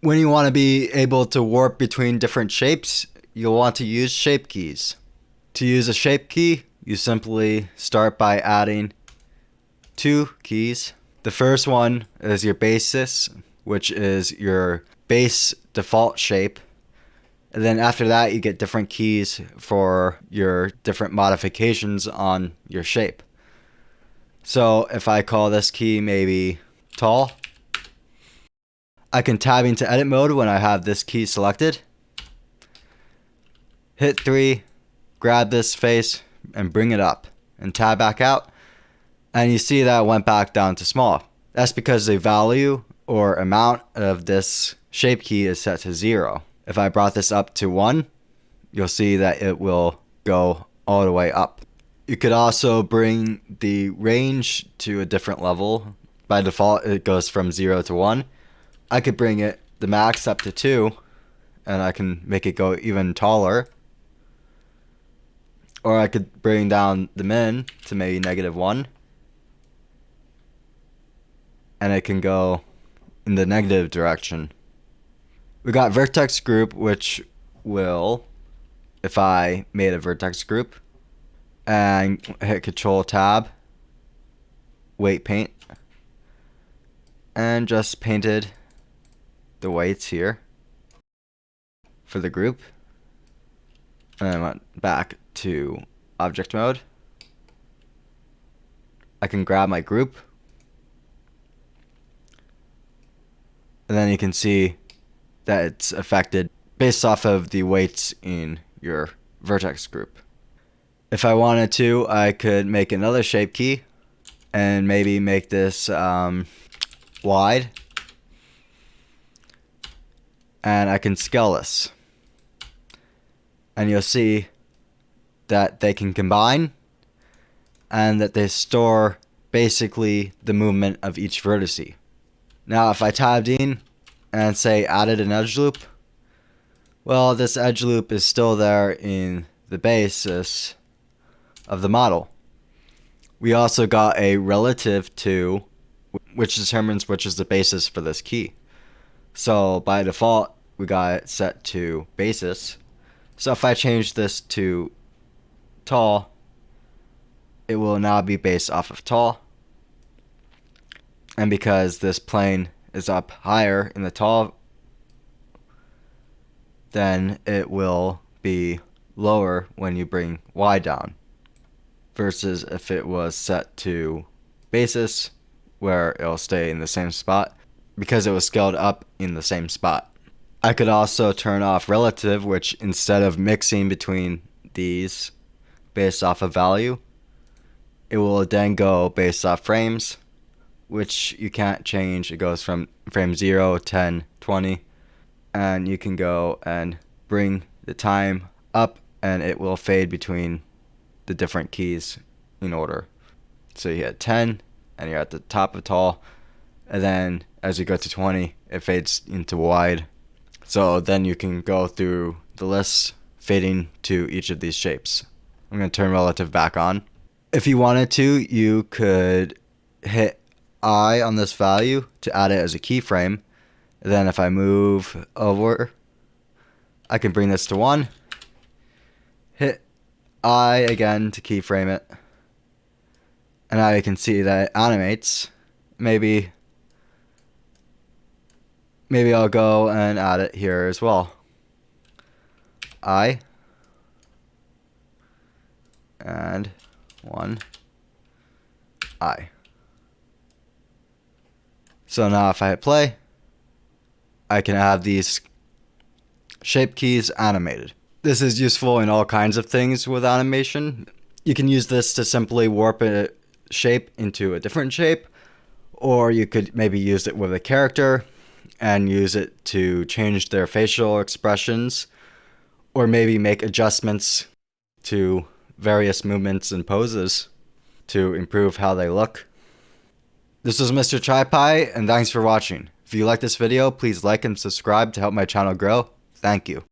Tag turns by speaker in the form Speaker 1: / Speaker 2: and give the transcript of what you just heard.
Speaker 1: When you want to be able to warp between different shapes, you'll want to use shape keys. To use a shape key, you simply start by adding two keys. The first one is your basis, which is your base default shape. And then after that, you get different keys for your different modifications on your shape. So if I call this key maybe tall, I can tab into edit mode when I have this key selected. Hit 3, grab this face and bring it up and tab back out. And you see that it went back down to small. That's because the value or amount of this shape key is set to 0. If I brought this up to 1, you'll see that it will go all the way up. You could also bring the range to a different level. By default, it goes from 0 to 1. I could bring it the max up to 2, and I can make it go even taller. Or I could bring down the min to maybe -1. And it can go in the negative direction. We got vertex group, which will, if I made a vertex group and hit Control Tab, weight paint, and just painted the weights here for the group, and then went back to object mode. I can grab my group, and then you can see that it's affected based off of the weights in your vertex group. If I wanted to, I could make another shape key and maybe make this wide, and I can scale this, and you'll see that they can combine and that they store basically the movement of each vertice. Now if I tabbed in and say added an edge loop, well, this edge loop is still there in the basis of the model. We also got a relative to, which determines which is the basis for this key. So by default, we got it set to basis. So if I change this to tall, it will now be based off of tall. And because this plane is up higher in the tall, then it will be lower when you bring Y down, versus if it was set to basis, where it'll stay in the same spot because it was scaled up in the same spot. I could also turn off relative, which instead of mixing between these based off of value, it will then go based off frames, which you can't change. It goes from frame 0, 10, 20, and you can go and bring the time up and it will fade between the different keys in order. So you hit 10 and you're at the top of tall, and then as you go to 20, it fades into wide. So then you can go through the list fading to each of these shapes. I'm going to turn relative back on. If you wanted to, you could hit I on this value to add it as a keyframe. Then if I move over, I can bring this to 1. Hit I again to keyframe it. And now you can see that it animates. Maybe I'll go and add it here as well. I and 1 I. So now if I hit play, I can have these shape keys animated. This is useful in all kinds of things with animation. You can use this to simply warp a shape into a different shape, or you could maybe use it with a character and use it to change their facial expressions, or maybe make adjustments to various movements and poses to improve how they look. This is MrTriPie, and thanks for watching. If you like this video, please like and subscribe to help my channel grow. Thank you.